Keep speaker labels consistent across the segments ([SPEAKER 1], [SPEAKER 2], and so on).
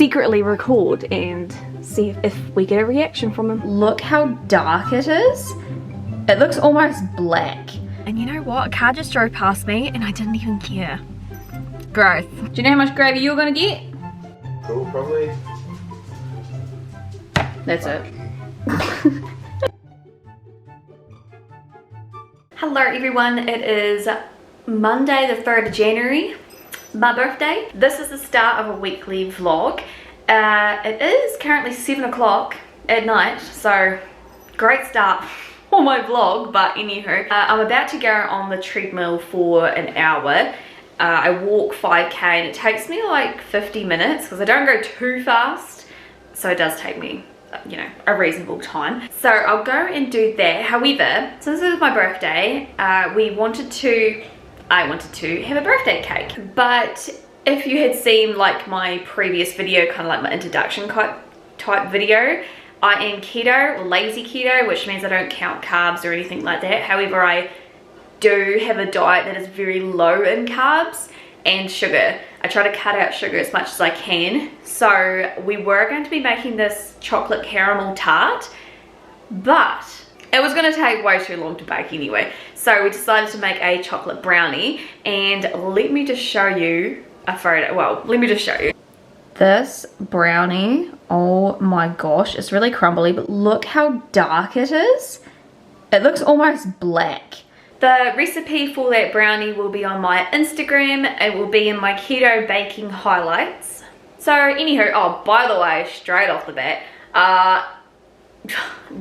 [SPEAKER 1] secretly record and see if we get a reaction from him. Look how dark it is. It looks almost black. And you know what? A car just drove past me and I didn't even care. Gross. Do you know how much gravy you're gonna get?
[SPEAKER 2] Cool, probably.
[SPEAKER 1] That's it. Hello everyone, it is Monday the 3rd of January, my birthday. This is the start of a weekly vlog. It is currently 7 o'clock at night, so great start for my vlog, but anywho. I'm about to go on the treadmill for an hour. I walk 5k and it takes me like 50 minutes because I don't go too fast, so it does take me, you know, a reasonable time. So I'll go and do that. However, since it was my birthday, I wanted to have a birthday cake. But if you had seen like my previous video, kind of like my introduction type video, I am keto, lazy keto, which means I don't count carbs or anything like that. However, I do have a diet that is very low in carbs and sugar. I try to cut out sugar as much as I can. So we were going to be making this chocolate caramel tart, but it was going to take way too long to bake anyway. So we decided to make a chocolate brownie, and let me just show you a photo. Well, let me just show you. This brownie, oh my gosh, it's really crumbly, but look how dark it is. It looks almost black. The recipe for that brownie will be on my Instagram. It will be in my keto baking highlights. So anywho, oh, by the way, straight off the bat,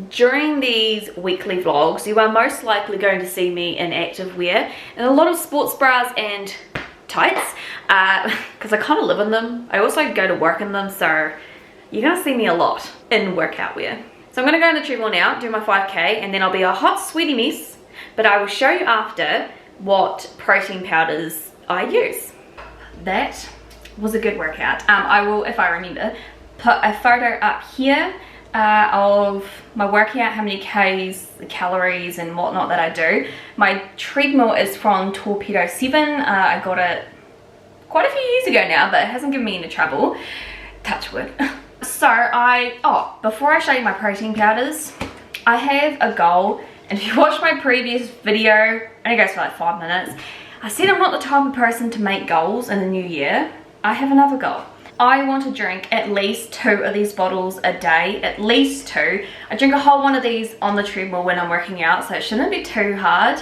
[SPEAKER 1] during these weekly vlogs, you are most likely going to see me in activewear and a lot of sports bras and tights, because I kind of live in them. I also go to work in them, so you're gonna see me a lot in workout wear. So I'm gonna go on the treadmill now, do my 5k, and then I'll be a hot sweaty mess. But I will show you after what protein powders I use. That was a good workout. I will, if I remember, put a photo up here of my workout, how many Ks, the calories and whatnot that I do. My treadmill is from Torpedo 7. I got it quite a few years ago now, but it hasn't given me any trouble. Touch wood. So before I show you my protein powders, I have a goal. And if you watch my previous video, and it goes for like 5 minutes, I said I'm not the type of person to make goals in the new year. I have another goal. I want to drink at least 2 of these bottles a day, at least 2. I drink a whole one of these on the treadmill when I'm working out, so it shouldn't be too hard.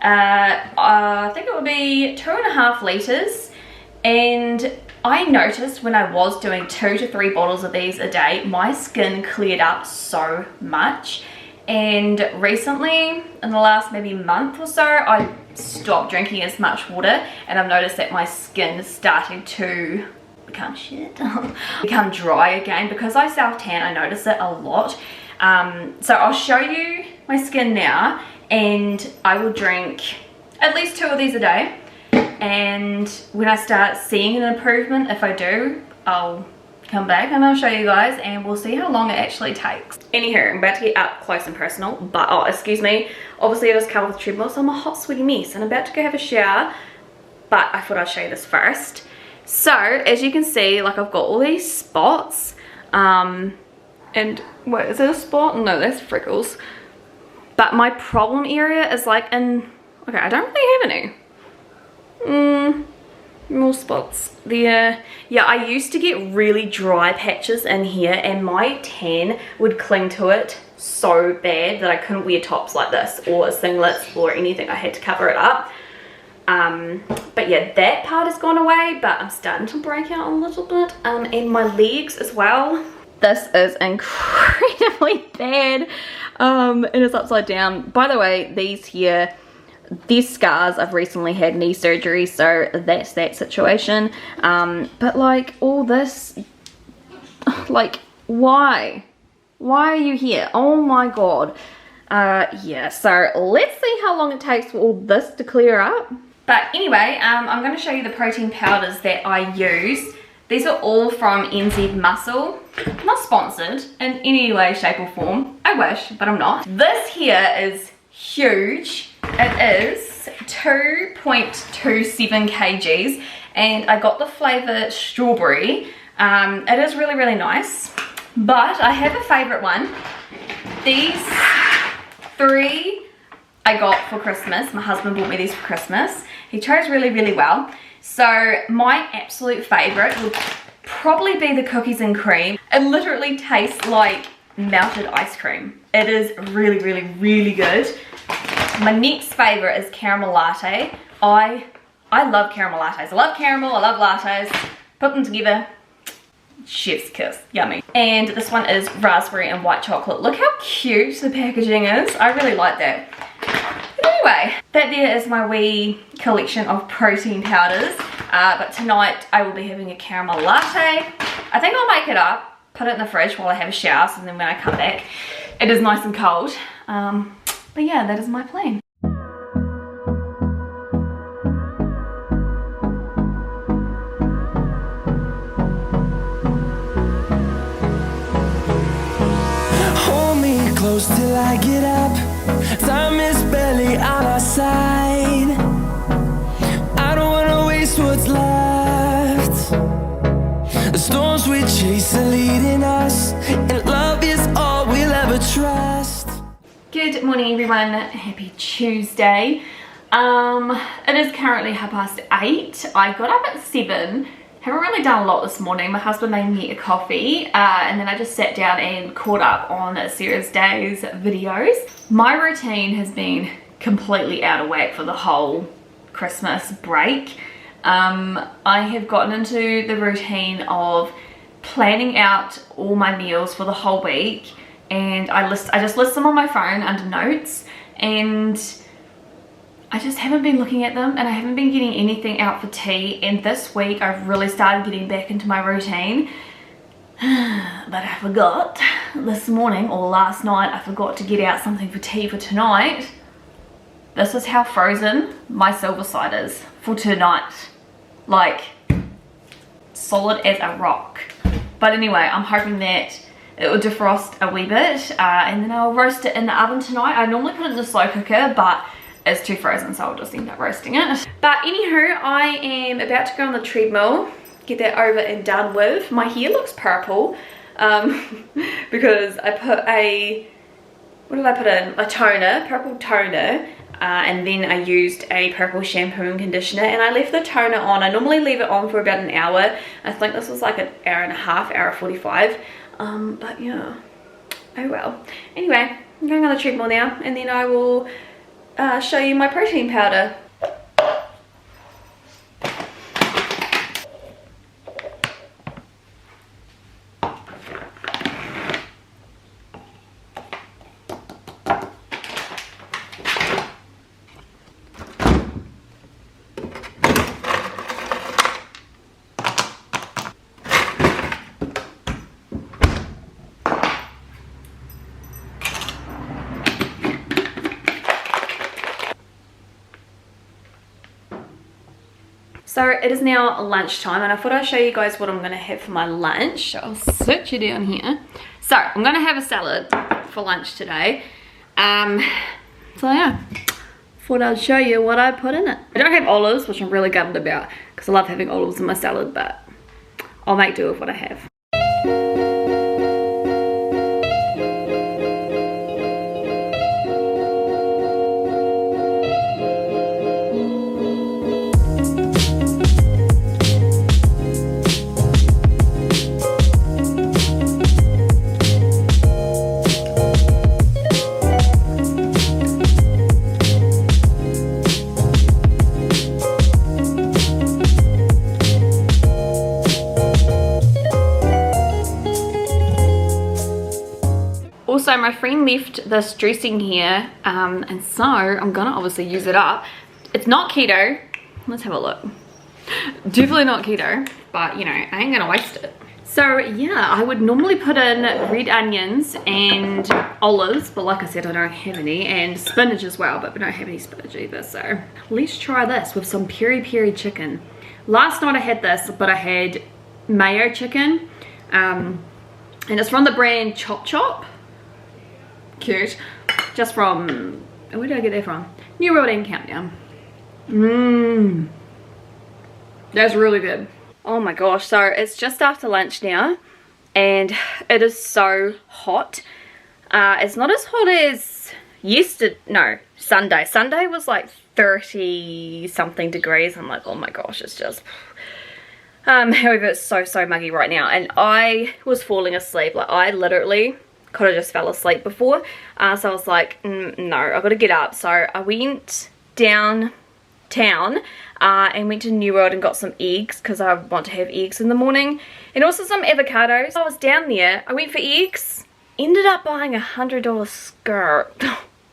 [SPEAKER 1] I think it would be 2.5 litres. And I noticed when I was doing 2 to 3 bottles of these a day, my skin cleared up so much. And recently, in the last maybe month or so, I stopped drinking as much water, and I've noticed that my skin is starting to become shit, become dry again. Because I self-tan, I notice it a lot. So I'll show you my skin now, and I will drink at least 2 of these a day. And when I start seeing an improvement, if I do, I'll come back and I'll show you guys, and we'll see how long it actually takes. Anywho, I'm about to get up close and personal, but oh, excuse me, obviously I just covered with the treadmill, so I'm a hot sweaty mess, and I'm about to go have a shower, but I thought I'd show you this first. So as you can see, like, I've got all these spots, and wait, is it a spot? No, that's freckles. But my problem area is like in, okay, I don't really have any. More spots there. Yeah, I used to get really dry patches in here, and my tan would cling to it so bad that I couldn't wear tops like this or singlets or anything. I had to cover it up. But yeah, that part has gone away, but I'm starting to break out a little bit. And my legs as well. This is incredibly bad. And it's upside down. By the way, these scars, I've recently had knee surgery, so that's that situation. But like all this, like, why are you here? Oh my god. Yeah, so let's see how long it takes for all this to clear up. But anyway, I'm going to show you the protein powders that I use. These are all from NZ Muscle. Not sponsored in any way, shape or form. I wish, but I'm not. This here is huge. It is 2.27 kgs, and I got the flavour strawberry. It is really, really nice, but I have a favorite one. These 3 I got for Christmas. My husband bought me these for Christmas. He chose really, really well. So my absolute favorite would probably be the cookies and cream. It literally tastes like melted ice cream. It is really, really, really good. My next favorite is caramel latte. I love caramel lattes. I love caramel, I love lattes. Put them together, chef's kiss, yummy. And this one is raspberry and white chocolate. Look how cute the packaging is. I really like that. But anyway, that there is my wee collection of protein powders. But tonight I will be having a caramel latte. I think I'll make it up, put it in the fridge while I have a shower, so then when I come back, it is nice and cold. But yeah, that is my plan.
[SPEAKER 3] Hold me close till I get up. Time is barely on our side. I don't wanna waste what's left. The storms we chase are leading us, and love is all we'll ever trust.
[SPEAKER 1] Good morning everyone, happy Tuesday. It is currently 8:30. I got up at 7. Haven't really done a lot this morning. My husband made me a coffee and then I just sat down and caught up on Sarah's Day's videos. My routine has been completely out of whack for the whole Christmas break. I have gotten into the routine of planning out all my meals for the whole week, and I just list them on my phone under notes, and I just haven't been looking at them, and I haven't been getting anything out for tea. And this week I've really started getting back into my routine, but I forgot this morning, or last night, I forgot to get out something for tea for tonight. This is how frozen my silver side is for tonight, like solid as a rock. But anyway, I'm hoping that it will defrost a wee bit, and then I'll roast it in the oven tonight. I normally put it in the slow cooker, but it's too frozen, so I'll just end up roasting it. But anywho, I am about to go on the treadmill, get that over and done with. My hair looks purple because I put a, what did I put in? A toner, purple toner, and then I used a purple shampoo and conditioner, and I left the toner on. I normally leave it on for about an hour. I think this was like an hour and a half, hour 45. But yeah, oh well. Anyway, I'm going on the treadmill now, and then I will show you my protein powder. So it is now lunchtime, and I thought I'd show you guys what I'm going to have for my lunch. I'll sit you down here. So I'm going to have a salad for lunch today. So yeah, thought I'd show you what I put in it. I don't have olives, which I'm really gutted about, because I love having olives in my salad, but I'll make do with what I have. Also, my friend left this dressing here, and so I'm gonna obviously use it up. It's not keto. Let's have a look. Definitely not keto, but you know, I ain't gonna waste it. So yeah, I would normally put in red onions and olives, but like I said, I don't have any, and spinach as well, but we don't have any spinach either. So let's try this with some peri-peri chicken. Last night I had this, but I had mayo chicken, and it's from the brand Chop Chop. Cute. Just from, where did I get that from? New World and Countdown. That's really good. Oh my gosh, so it's just after lunch now and it is so hot. It's not as hot as Sunday. Sunday was like 30 something degrees. I'm like, oh my gosh, it's just however, it's so muggy right now, and I was falling asleep. Like, I literally could have just fell asleep before, so I was like, no, I gotta get up. So I went downtown and went to New World and got some eggs because I want to have eggs in the morning, and also some avocados. I was down there, I went for eggs, ended up buying $100 skirt.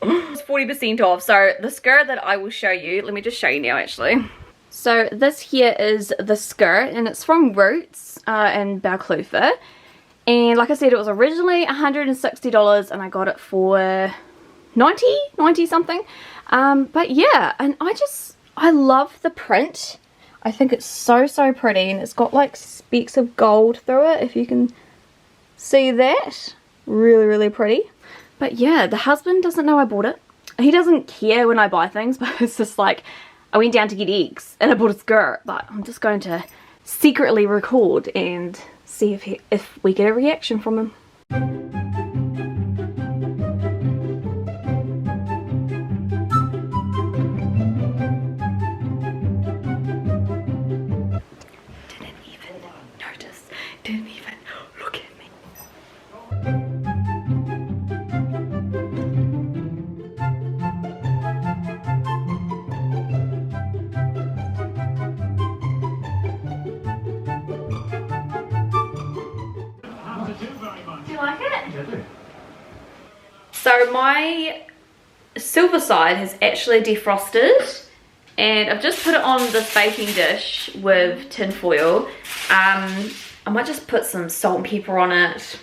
[SPEAKER 1] It's 40% off. So the skirt that I will show you, let me just show you now actually. So this here is the skirt, and it's from Roots in Balclutha, and like I said, it was originally $160 and I got it for 90 something. But yeah, and I love the print. I think it's so pretty, and it's got like specks of gold through it, if you can see that. Really pretty. But yeah, the husband doesn't know I bought it. He doesn't care when I buy things, but it's just like, I went down to get eggs and I bought a skirt, but I'm just going to secretly record and see if we get a reaction from him. Didn't even notice, didn't even look at me. Do you like it?
[SPEAKER 2] Yeah, I do.
[SPEAKER 1] So my silver side has actually defrosted, and I've just put it on this baking dish with tin foil. I might just put some salt and pepper on it.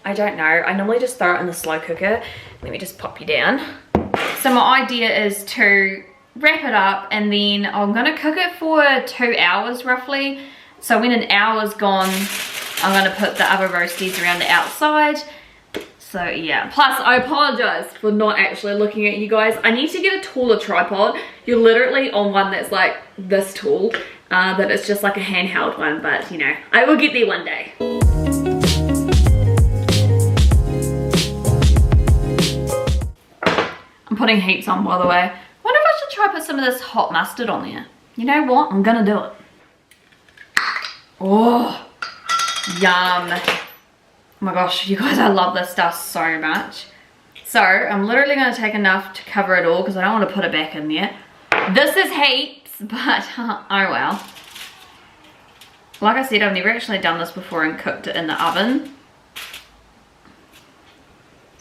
[SPEAKER 1] I don't know. I normally just throw it in the slow cooker. Let me just pop you down. So my idea is to wrap it up, and then I'm gonna cook it for 2 hours roughly. So when an hour's gone, I'm gonna put the other roasties around the outside. So yeah, plus I apologize for not actually looking at you guys. I need to get a taller tripod. You're literally on one that's like this tall, but it's just like a handheld one, but you know, I will get there one day. I'm putting heaps on, by the way. I wonder if I should try put some of this hot mustard on there. You know what? I'm gonna do it. Oh, yum. Oh my gosh, you guys, I love this stuff so much. So I'm literally going to take enough to cover it all because I don't want to put it back in there. This is heaps, but oh well. Like I said, I've never actually done this before and cooked it in the oven.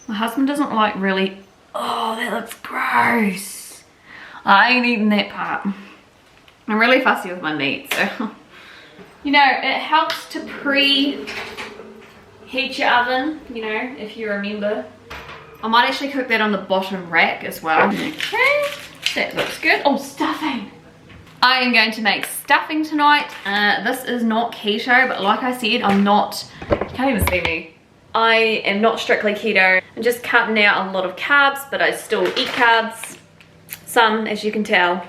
[SPEAKER 1] My husband doesn't like really... Oh, that looks gross. I ain't eating that part. I'm really fussy with my meat, so... You know, it helps to preheat your oven, you know, if you remember. I might actually cook that on the bottom rack as well. Okay, that looks good. Oh, stuffing. I am going to make stuffing tonight. This is not keto, but like I said, I'm not, you can't even see me. I am not strictly keto. I'm just cutting out a lot of carbs, but I still eat carbs. Some, as you can tell.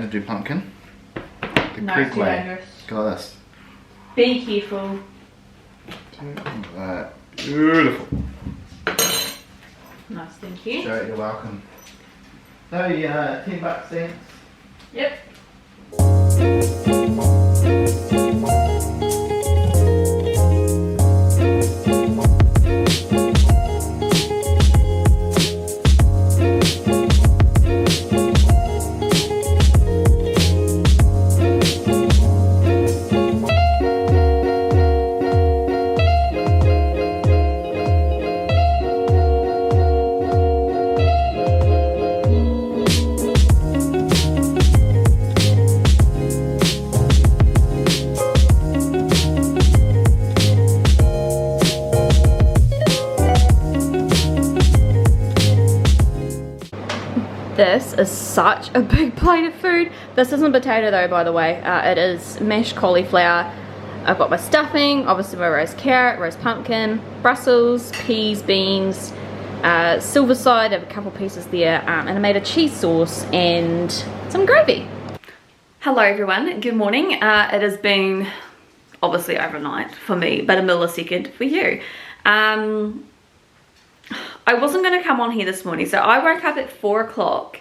[SPEAKER 2] Do pumpkin. The
[SPEAKER 1] No,
[SPEAKER 2] creek
[SPEAKER 1] it's too
[SPEAKER 2] way.
[SPEAKER 1] dangerous.
[SPEAKER 2] Go like this.
[SPEAKER 1] Be careful.
[SPEAKER 2] Beautiful.
[SPEAKER 1] Nice, thank you.
[SPEAKER 2] Sure, you're welcome. So, $10 cents.
[SPEAKER 1] Yep. is such a big plate of food. This isn't potato though, by the way. It is mashed cauliflower. I've got my stuffing, obviously my roast carrot, roast pumpkin, Brussels, peas, beans, silver side, I have a couple pieces there, and I made a cheese sauce and some gravy. Hello everyone, good morning. It has been obviously overnight for me, but a millisecond for you. I wasn't going to come on here this morning, so I woke up at 4 o'clock,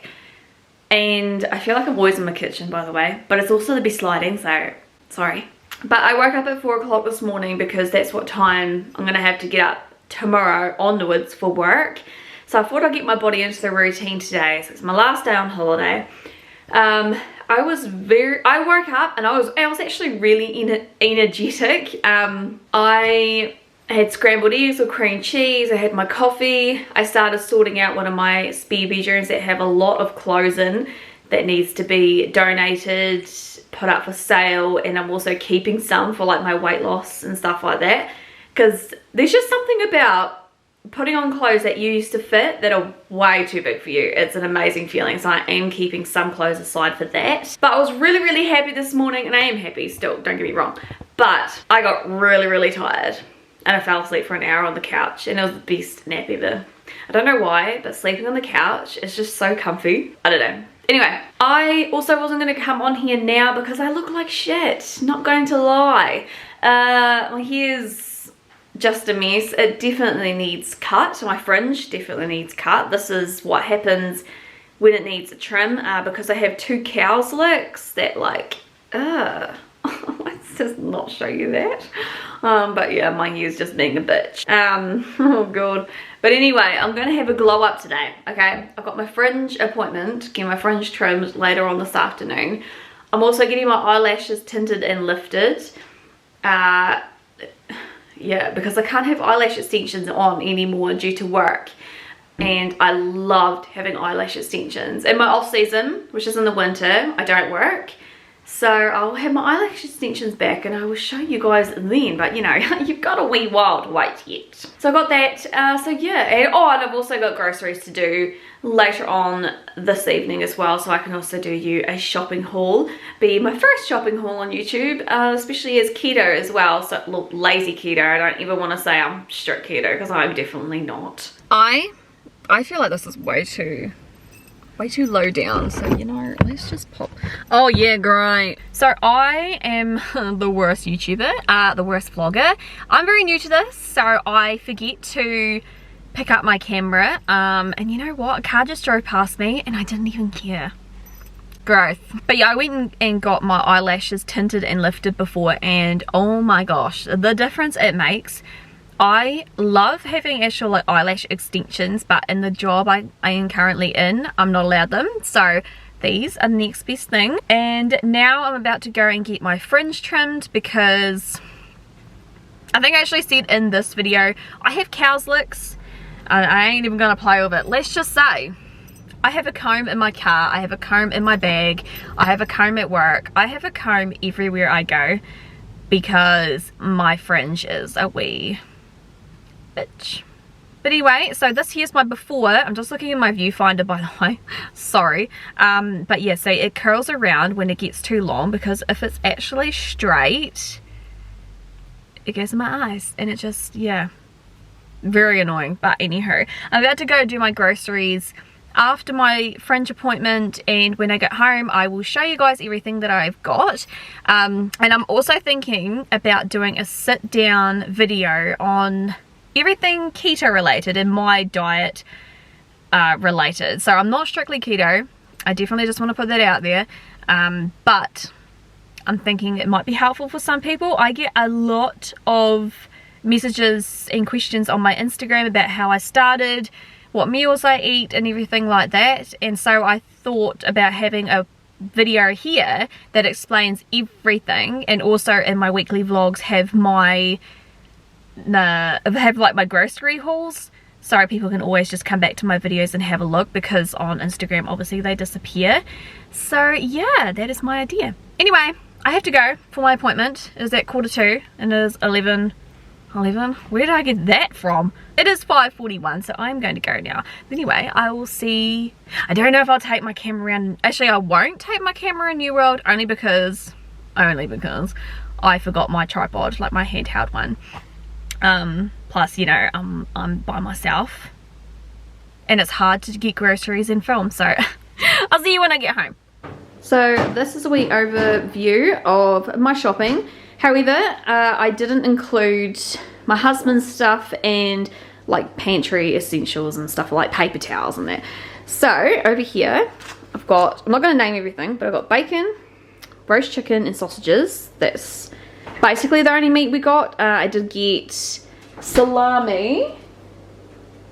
[SPEAKER 1] and I feel like I'm always in my kitchen, by the way, but it's also to be sliding, so sorry. But I woke up at 4 o'clock this morning because that's what time I'm going to have to get up tomorrow onwards for work. So I thought I'd get my body into the routine today. So it's my last day on holiday. I woke up and I was actually really energetic. I had scrambled eggs with cream cheese. I had my coffee. I started sorting out one of my spare bedrooms that have a lot of clothes in that needs to be donated, put up for sale, and I'm also keeping some for like my weight loss and stuff like that, because there's just something about putting on clothes that you used to fit that are way too big for you. It's an amazing feeling, so I am keeping some clothes aside for that. But I was really happy this morning, and I am happy still, don't get me wrong, but I got really tired and I fell asleep for an hour on the couch, and it was the best nap ever. I don't know why, but sleeping on the couch is just so comfy. I don't know. Anyway, I also wasn't going to come on here now because I look like shit, not going to lie. My hair's just a mess. It definitely needs cut. My fringe definitely needs cut. This is what happens when it needs a trim, because I have 2 cow's licks that like, let's just not show you that. But yeah, my hair's just being a bitch. Oh god. But anyway, I'm going to have a glow up today, okay? I've got my fringe appointment, getting my fringe trimmed later on this afternoon. I'm also getting my eyelashes tinted and lifted. Yeah, because I can't have eyelash extensions on anymore due to work. And I loved having eyelash extensions. In my off season, which is in the winter, I don't work. So I'll have my eyelash extensions back and I will show you guys then, but you know, you've got a wee while to wait yet. So I got that, so yeah, and I've also got groceries to do later on this evening as well, so I can also do you a shopping haul. Be my first shopping haul on YouTube, especially as keto as well, so look, lazy keto. I don't even want to say I'm strict keto because I'm definitely not. I feel like this is way too low down, so you know, let's just pop. Oh yeah, great. So I am the worst YouTuber, the worst vlogger. I'm very new to this, so I forget to pick up my camera, and you know what, a car just drove past me and I didn't even care. Growth. But yeah, I went and got my eyelashes tinted and lifted before, and oh my gosh, the difference it makes. I love having actual like eyelash extensions, but in the job I am currently in, I'm not allowed them, so these are the next best thing. And now I'm about to go and get my fringe trimmed because I think I actually said in this video I have cow's licks. I ain't even gonna play with it. Let's just say I have a comb in my car, I have a comb in my bag, I have a comb at work, I have a comb everywhere I go because my fringe is a wee bitch. But anyway, so this here's my before. I'm just looking in my viewfinder, by the way. Sorry. But yeah, so it curls around when it gets too long, because if it's actually straight, it goes in my eyes, and it just, yeah, very annoying. But anyhow, I'm about to go do my groceries after my fringe appointment, and when I get home I will show you guys everything that I've got. And I'm also thinking about doing a sit down video on everything keto related and my diet related. So I'm not strictly keto, I definitely just want to put that out there, but I'm thinking it might be helpful for some people. I get a lot of messages and questions on my Instagram about how I started, what meals I eat and everything like that, and so I thought about having a video here that explains everything, and also in my weekly vlogs have my like my grocery hauls, so people can always just come back to my videos and have a look, because on Instagram obviously they disappear. So yeah, that is my idea. Anyway, I have to go for my appointment. It is at 1:45 and it is 11. 11. Where did I get that from? It is 5:41, so I'm going to go now. Anyway, I will see. I don't know if I'll take my camera around. Actually, I won't take my camera in New World, only because I forgot my tripod, like my handheld one. Plus, you know, I'm by myself and it's hard to get groceries and film, so I'll see you when I get home. So this is a wee overview of my shopping. However, I didn't include my husband's stuff and like pantry essentials and stuff like paper towels and that. So over here I've got, I'm not going to name everything, but I've got bacon, roast chicken and sausages. That's basically the only meat we got. I did get salami.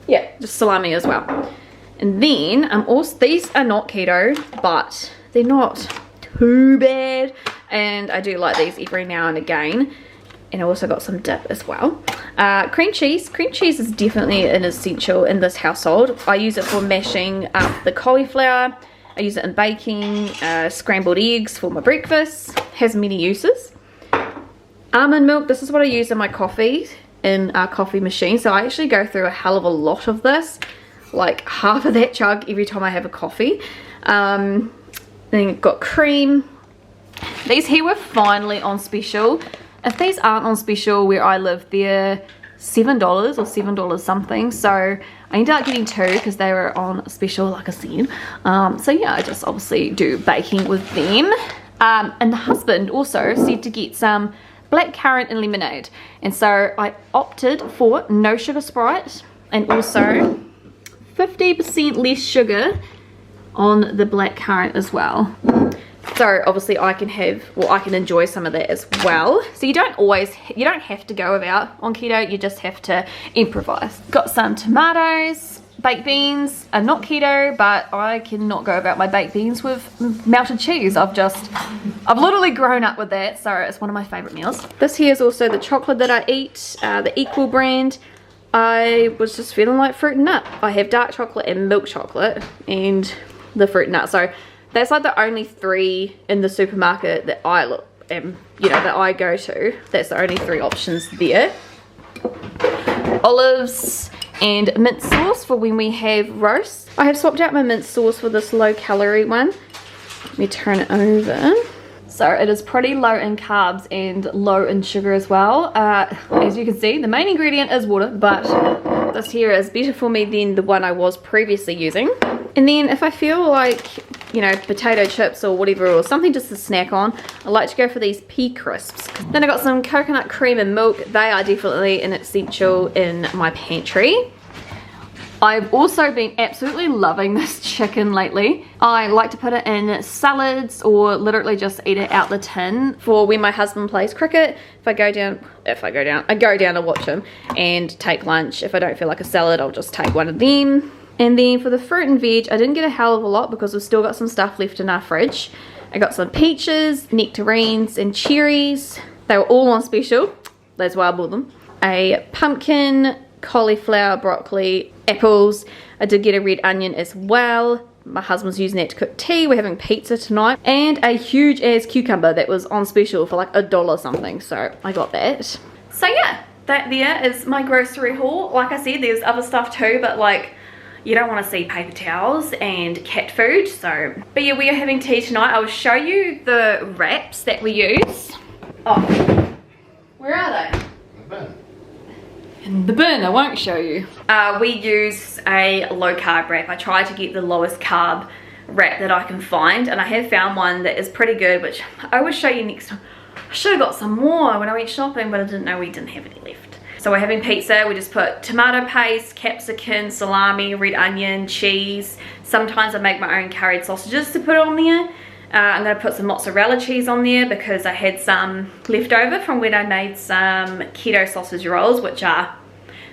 [SPEAKER 1] Yeah, just salami as well. And then also, these are not keto, but they're not too bad. And I do like these every now and again. And I also got some dip as well. Cream cheese. Cream cheese is definitely an essential in this household. I use it for mashing up the cauliflower. I use it in baking, scrambled eggs for my breakfast. Has many uses. Almond milk. This is what I use in my coffee, in our coffee machine. So I actually go through a hell of a lot of this. Like half of that jug every time I have a coffee. Then you've got cream. These here were finally on special. If these aren't on special where I live, they're $7 or $7 something. So I ended up getting 2 because they were on special, like I said. So yeah, I just obviously do baking with them. And the husband also said to get some blackcurrant and lemonade. And so I opted for no sugar Sprite and also 50% less sugar on the blackcurrant as well. So obviously I can enjoy some of that as well. So you don't have to go about on keto, you just have to improvise. Got some tomatoes, baked beans are not keto, but I cannot go about my baked beans with melted cheese. I've literally grown up with that, so it's one of my favorite meals. This here is also the chocolate that I eat, the Equal brand. I was just feeling like fruit and nut. I have dark chocolate and milk chocolate and the fruit and nut. So that's like the only 3 in the supermarket that that I go to. That's the only 3 options there. Olives and mint sauce for when we have roast. I have swapped out my mint sauce for this low calorie one. Let me turn it over. So it is pretty low in carbs and low in sugar as well. As you can see, the main ingredient is water, but this here is better for me than the one I was previously using. And then if I feel like, you know, potato chips or whatever, or something just to snack on, I like to go for these pea crisps. Then I got some coconut cream and milk. They are definitely an essential in my pantry. I've also been absolutely loving this chicken lately. I like to put it in salads or literally just eat it out the tin for when my husband plays cricket. I go down to watch him and take lunch. If I don't feel like a salad, I'll just take one of them. And then for the fruit and veg, I didn't get a hell of a lot because we've still got some stuff left in our fridge. I got some peaches, nectarines, and cherries. They were all on special. That's why I bought them. A pumpkin, cauliflower, broccoli, apples. I did get a red onion as well. My husband's using that to cook tea. We're having pizza tonight. And a huge ass cucumber that was on special for like $1 something. So I got that. So yeah, that there is my grocery haul. Like I said, there's other stuff too, but like, you don't want to see paper towels and cat food. So, but yeah, we are having tea tonight. I'll show you the wraps that we use. Oh, where are they? In the bin. I won't show you. We use a low carb wrap. I try to get the lowest carb wrap that I can find, and I have found one that is pretty good, which I will show you next time. I should have got some more when I went shopping, but I didn't know we didn't have any left. So we're having pizza. We just put tomato paste, capsicum, salami, red onion, cheese. Sometimes I make my own curried sausages to put on there. I'm going to put some mozzarella cheese on there because I had some left over from when I made some keto sausage rolls, which are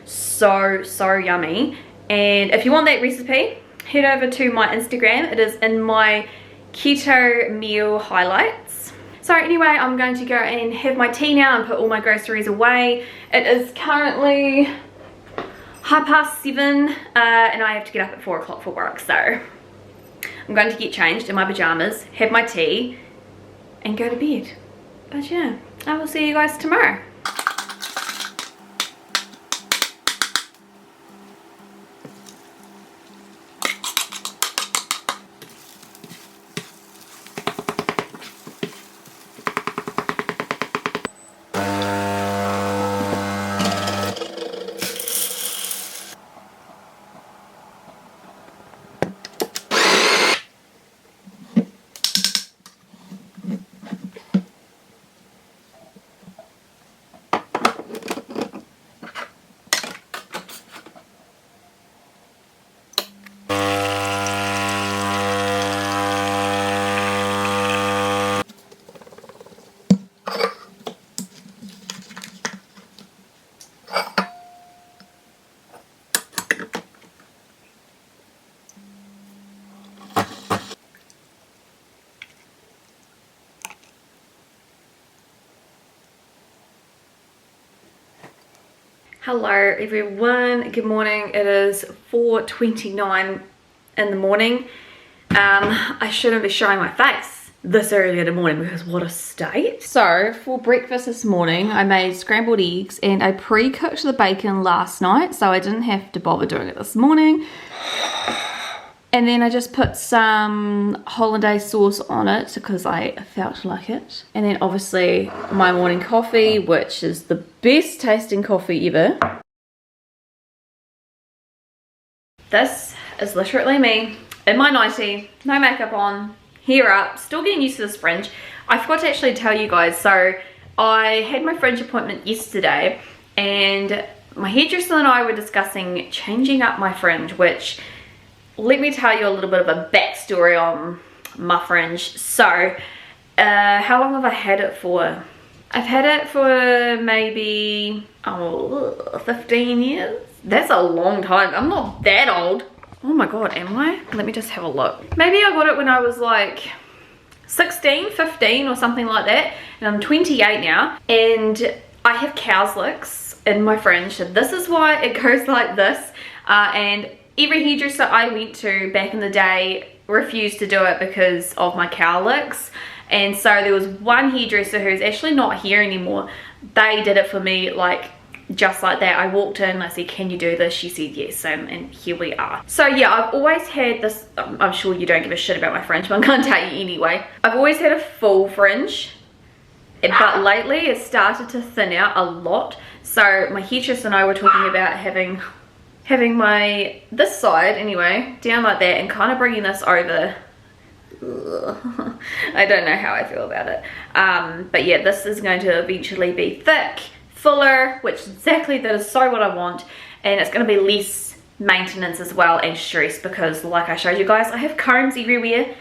[SPEAKER 1] so yummy. And if you want that recipe, head over to my Instagram. It is in my keto meal highlights. So anyway, I'm going to go and have my tea now and put all my groceries away. It is currently 7:30 and I have to get up at 4 o'clock for work, so I'm going to get changed in my pajamas, have my tea and go to bed. But yeah, I will see you guys tomorrow. Hello everyone, good morning. It is 4:29 in the morning. I shouldn't be showing my face this early in the morning because what a state. So for breakfast this morning I made scrambled eggs and I pre-cooked the bacon last night so I didn't have to bother doing it this morning. And then I just put some hollandaise sauce on it because I felt like it. And then obviously my morning coffee, which is the best tasting coffee ever. This is literally me in my nightie, no makeup on, hair up, still getting used to this fringe. I forgot to actually tell you guys, so I had my fringe appointment yesterday and my hairdresser and I were discussing changing up my fringe, which, let me tell you a little bit of a backstory on my fringe. So, how long have I had it for? I've had it for maybe 15 years. That's a long time. I'm not that old. Oh my god, am I? Let me just have a look. Maybe I got it when I was like 16, 15 or something like that. And I'm 28 now. And I have cow's licks in my fringe. So this is why it goes like this. And every hairdresser I went to back in the day refused to do it because of my cow licks. And so there was one hairdresser who's actually not here anymore. They did it for me like just like that. I walked in, I said, can you do this? She said yes, and here we are. So yeah, I've always had this, I'm sure you don't give a shit about my fringe, but I'm gonna tell you anyway. I've always had a full fringe, but lately it started to thin out a lot. So my hairdresser and I were talking about having my, this side anyway, down like that and kind of bringing this over. Ugh. I don't know how I feel about it. But yeah, this is going to eventually be thick, fuller, which exactly that is so what I want. And it's going to be less maintenance as well and stress because like I showed you guys, I have combs everywhere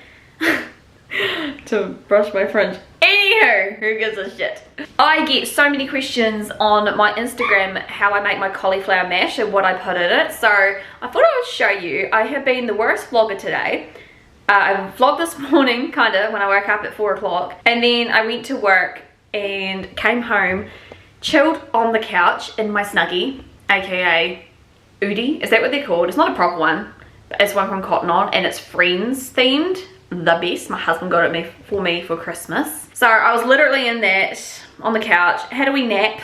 [SPEAKER 1] to brush my fringe. Anywho, who gives a shit? I get so many questions on my Instagram how I make my cauliflower mash and what I put in it. So I thought I would show you. I have been the worst vlogger today. I vlogged this morning kind of when I woke up at 4 o'clock. And then I went to work and came home, chilled on the couch in my Snuggie, aka Oodie. Is that what they're called? It's not a proper one. But it's one from Cotton On and it's Friends themed. The best. My husband got it for me for Christmas. So I was literally in that on the couch, had a wee nap,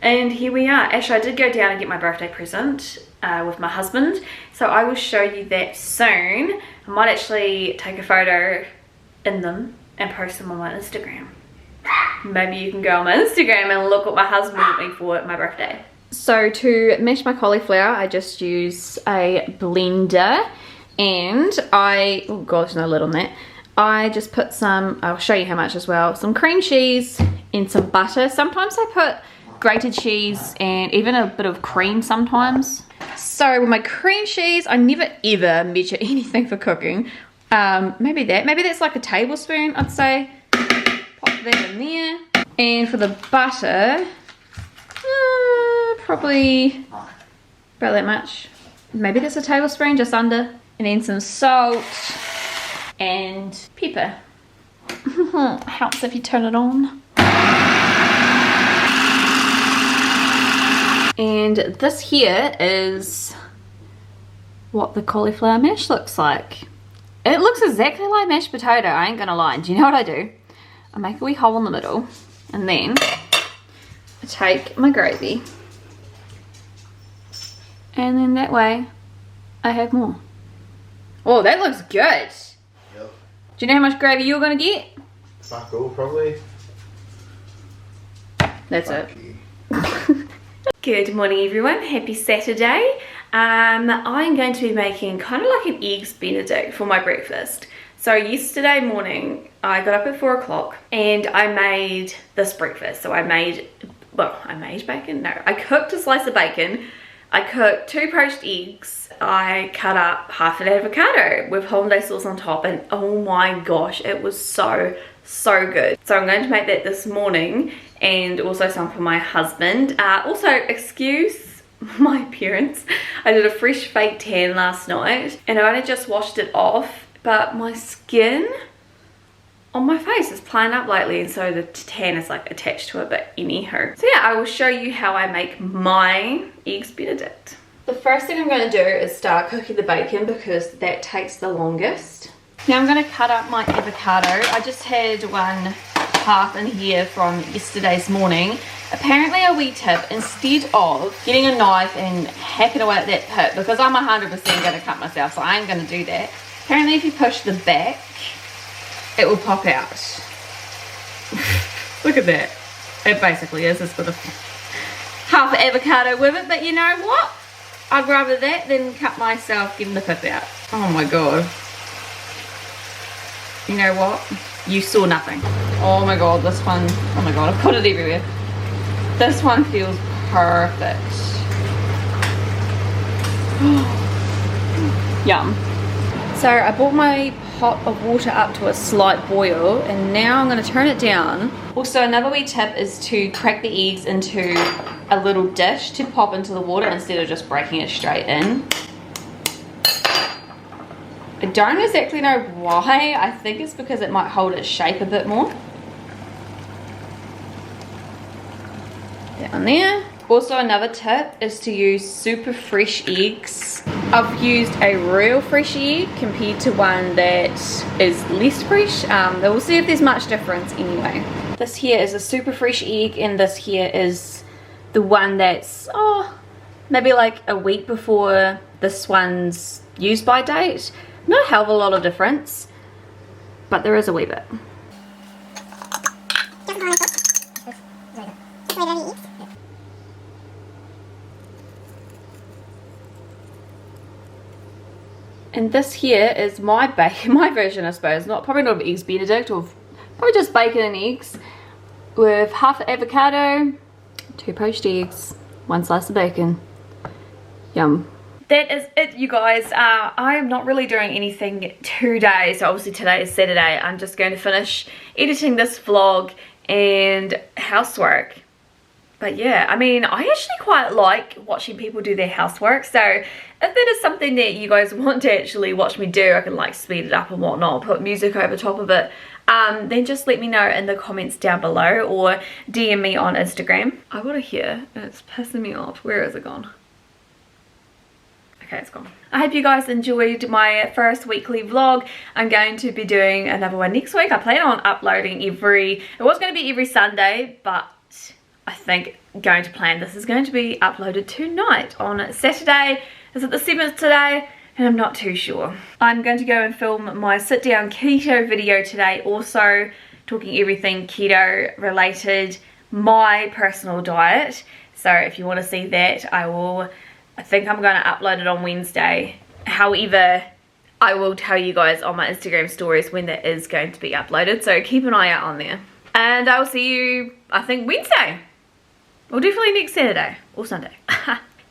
[SPEAKER 1] and here we are. Actually, I did go down and get my birthday present with my husband, so I will show you that soon. I might actually take a photo in them and post them on my Instagram. Maybe you can go on my Instagram and look what my husband bought me for my birthday. So to mash my cauliflower, I just use a blender. And oh god, there's no lid on that. I just put some, I'll show you how much as well, some cream cheese and some butter. Sometimes I put grated cheese and even a bit of cream sometimes. So with my cream cheese, I never ever measure anything for cooking. Maybe that's like a tablespoon, I'd say. Pop that in there. And for the butter, probably about that much. Maybe that's a tablespoon, just under. And then some salt and pepper. Helps if you turn it on. And this here is what the cauliflower mash looks like. It looks exactly like mashed potato, I ain't gonna lie. Do you know what I do? I make a wee hole in the middle and then I take my gravy. And then that way I have more. Oh, that looks good. Yep. Do you know how much gravy you're going to get?
[SPEAKER 2] Fuck all, probably.
[SPEAKER 1] That's it. Good morning, everyone. Happy Saturday. I'm going to be making kind of like an eggs benedict for my breakfast. So yesterday morning, I got up at 4 o'clock and I made this breakfast. So I made bacon? No, I cooked a slice of bacon. I cooked 2 poached eggs. I cut up half an avocado with hollandaise sauce on top and oh my gosh, it was so good. So I'm going to make that this morning and also some for my husband. Also, excuse my appearance. I did a fresh fake tan last night and I only just washed it off, but my skin, on my face. It's playing up lately, and so the tan is like attached to it, but anyhow. So yeah, I will show you how I make my eggs benedict. The first thing I'm going to do is start cooking the bacon because that takes the longest. Now I'm going to cut up my avocado. I just had one half in here from yesterday's morning. Apparently a wee tip, instead of getting a knife and hacking away at that pit, because I'm 100% going to cut myself, so I ain't going to do that. Apparently if you push the back, it will pop out. Look at that. It basically is just with a half avocado with it, but you know what? I'd rather that than cut myself getting the pip out. Oh my god. You know what? You saw nothing. Oh my god, this one, oh my god, I've put it everywhere. This one feels perfect. Yum. So I brought my pot of water up to a slight boil, and now I'm going to turn it down. Also, another wee tip is to crack the eggs into a little dish to pop into the water instead of just breaking it straight in. I don't exactly know why. I think it's because it might hold its shape a bit more. Down there. Also, another tip is to use super fresh eggs. I've used a real fresh egg compared to one that is less fresh. We'll see if there's much difference anyway. This here is a super fresh egg, and this here is the one that's maybe like a week before this one's use by date. Not a hell of a lot of difference, but there is a wee bit. And this here is my version, I suppose. Probably not of eggs benedict, or probably just bacon and eggs with half an avocado, 2 poached eggs, 1 slice of bacon. Yum. That is it, you guys. I am not really doing anything today, so obviously today is Saturday. I'm just going to finish editing this vlog and housework. But yeah, I mean, I actually quite like watching people do their housework, so if that is something that you guys want to actually watch me do, I can like speed it up and whatnot, put music over top of it, then just let me know in the comments down below or DM me on Instagram. I got a hair and it's pissing me off. Where is it gone? Okay, it's gone. I hope you guys enjoyed my first weekly vlog. I'm going to be doing another one next week. I plan on uploading it was going to be every Sunday, but I think going to plan this is going to be uploaded tonight on Saturday. Is it the 7th today? And I'm not too sure. I'm going to go and film my sit down keto video today, also talking everything keto related, my personal diet. So if you want to see that, I think I'm going to upload it on Wednesday. However, I will tell you guys on my Instagram stories when that is going to be uploaded, so keep an eye out on there. And I will see you, I think, Wednesday. Or definitely next Saturday or Sunday.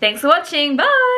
[SPEAKER 1] Thanks for watching. Bye!